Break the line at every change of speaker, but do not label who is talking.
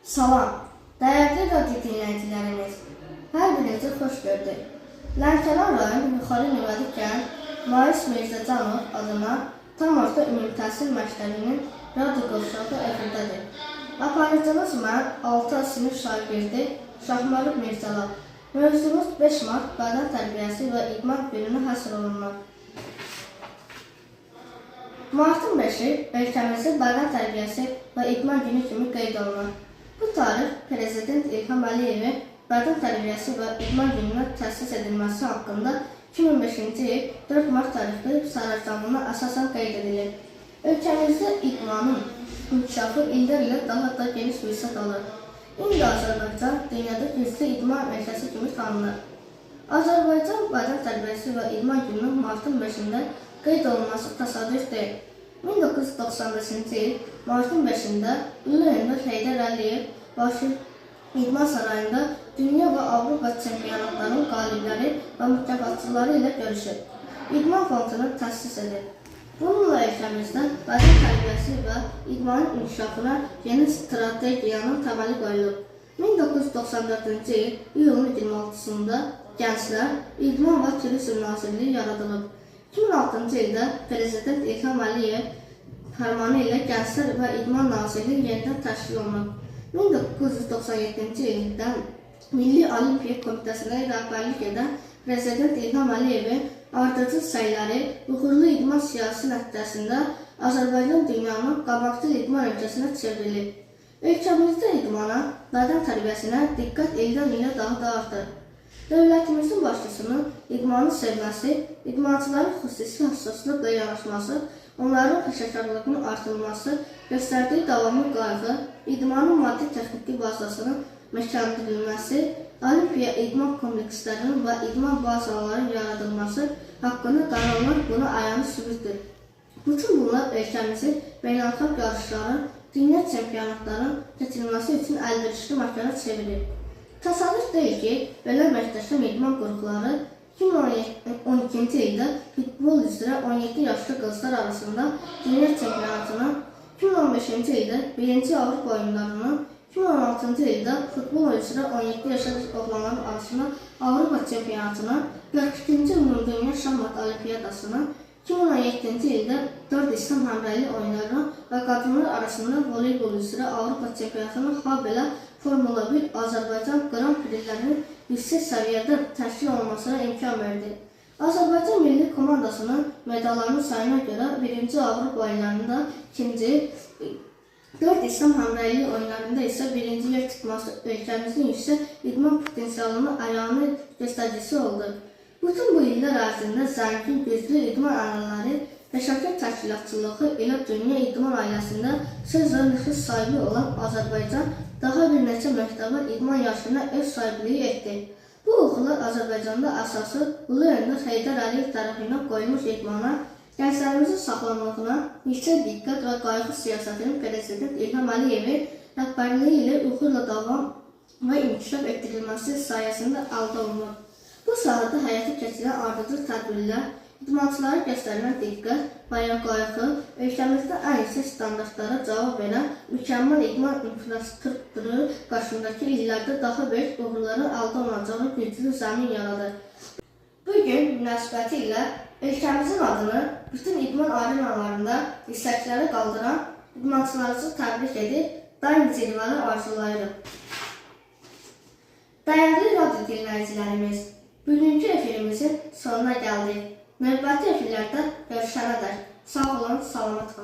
Salam, dəyərli radio dinləyicilərimiz, hər birinizi xoş gördük. Lənkəran rayon Yuxarı Nüvədi kənd Mais Mirzəcanov adına tam orta ümumi təhsil məktəbinin radio qovşağı efirdədir. Aparıcınız mən 6 sinif şagirdi Şahmarov Mirzəlav. Mövzumuz 5 mart bədən tərbiyəsi və idman gününə həsr olunur. Martın 5-i ölkəmizin bədən tərbiyəsi və idman günü kimi qeyd olunur. Bu tarix Prezident İlham Əliyevin bədən tərbiyəsi və idman gününə təsis edilməsi haqqında 2005-ci il 4 mart tarixli sərəncamına əsasən qeyd edilir. Ölkəmizdə idmanın inkişafı illərlə daha da geniş vüsət alır. İndi Azərbaycan dünyada güclü idman ölkəsi kimi tanınır. Azərbaycan bədən tərbiyəsi və idman gününün martın 5-də qeyd olunması təsadüf deyil. 1995-ci il martın 5-də Ulu Öndər Heydər Əliyev Bakı İdman Sarayında dünya və Avropa çempionatlarının qalibləri və mükafatçıları ilə görüşür. İdman fondunu təsis edir. Bununla ölkəmizdə bədən tərbiyəsi və idmanın inkişafına yeni strategiyanın təməli qoyulur. 1994-cü il iyulun 26-sında Gənclər, İdman və Turizm Nazirliyi yaradılıb. 2006-cı ildə Prezident İlham Əliyev fərmanı ilə Gənclər və İdman Nazirliyi yenidən təşkil olunub. 1997-ci ildən Milli Olimpiya Komitəsinə rəhbərlik edən Prezident İlham Əliyevin ardıcıl səyləri, uğurlu idman siyasi nəticəsində Azərbaycan dünyanın qabaqcıl idman ölkəsinə çevrilib. Ölkəmizdə idmana, bədən tərbiyəsinə diqqət ildən ilə daha da artır. Dövlətimizin başçısının idmanı sevməsi, idmançıların xüsusi həssaslıqla yanaşması, onların peşəkarlığının artırılması, göstərdiyi davamlı qayğı, idmanın maddi-texniki bazasının məkanlandırılması, Olimpiya idman komplekslərinin və idman bazalarının yaradılması haqqında qanunlar buna ayanı sübutdur. Bütün bunlar ölkəmizin beynəlxalq yarışların, dünya çempionatlarının keçirilməsi üçün əlverişli məkana çevirir. Təsadüf deyil ki, belə məktəşəm idman qrupları 2012-ci ildə futbol üzrə 17 yaşlı qızlar arasında dünya çempionatına, 2015-ci ildə 1-ci Avropa oyunlarına, 2016-cı ildə futbol üzrə 17 yaşlı oğlanların arasında Avropa çempionatına, 42-ci Ümumdünya Şahmat Olimpiyadasına, 2017-ci ildə 4 İslam həmrəyli oyunlarına və qadınlar arasında voleybol üzrə Avropa çempionatına, ha belə Formula 1 Azərbaycan Grand Prixlərinin yüksək səviyyədə təşkil olunmasına imkan verdi. Azərbaycan milli komandasının medallarının sayına görə 1-ci Avropa oyunlarında 2-ci, 4 İslam həmrəyli oyunlarında isə 1-ci yer tutması ölkəmizin yüksək idman potensialının ayağını göstəricisi oldu. Bütün bu illər ərzində zəngin, güclü idman ənənələri, peşəkar təşkilatçılığı ilə dünya idman ailəsində söz və nüfuz sahibi olan Azərbaycan daha bir neçə məktəbə idman yarışına ev sahibliyi etdi. Bu uğurlar Azərbaycanda əsası Ulu Öndər Heydər Əliyev tərəfindən qoyulmuş idmana, gənclərimizin sağlamlığına yüksək diqqət və qayğı siyasətinin Prezident İlham Əliyevin rəhbərliyi ilə uğurla davam və inkişaf etdirilməsi sayəsində əldə olunur. Bu sahədə həyata keçirilən ardıcıl tədbirlər, idmançılara göstərilən diqqət və qayğı, ölkəmizdə ən yüksək standartlara cavab verən mükəmməl idman infrastrukturu qarşısındakı illərdə daha böyük uğurların əldə olunacağı güclü zəmin yaradır. Bugün münasibəti ilə ölkəmizin adını bütün idman arenalarında dirsəklərə qaldıran idmançılarımızı təbrik edir, daim zirvələr arzulayırıq. Dəyərli radio dinləyicilərimiz, bugünkü efirimizin sonuna gəldik. Növbəti efirlərdə görüşənədək sağ olun, salamat qalın.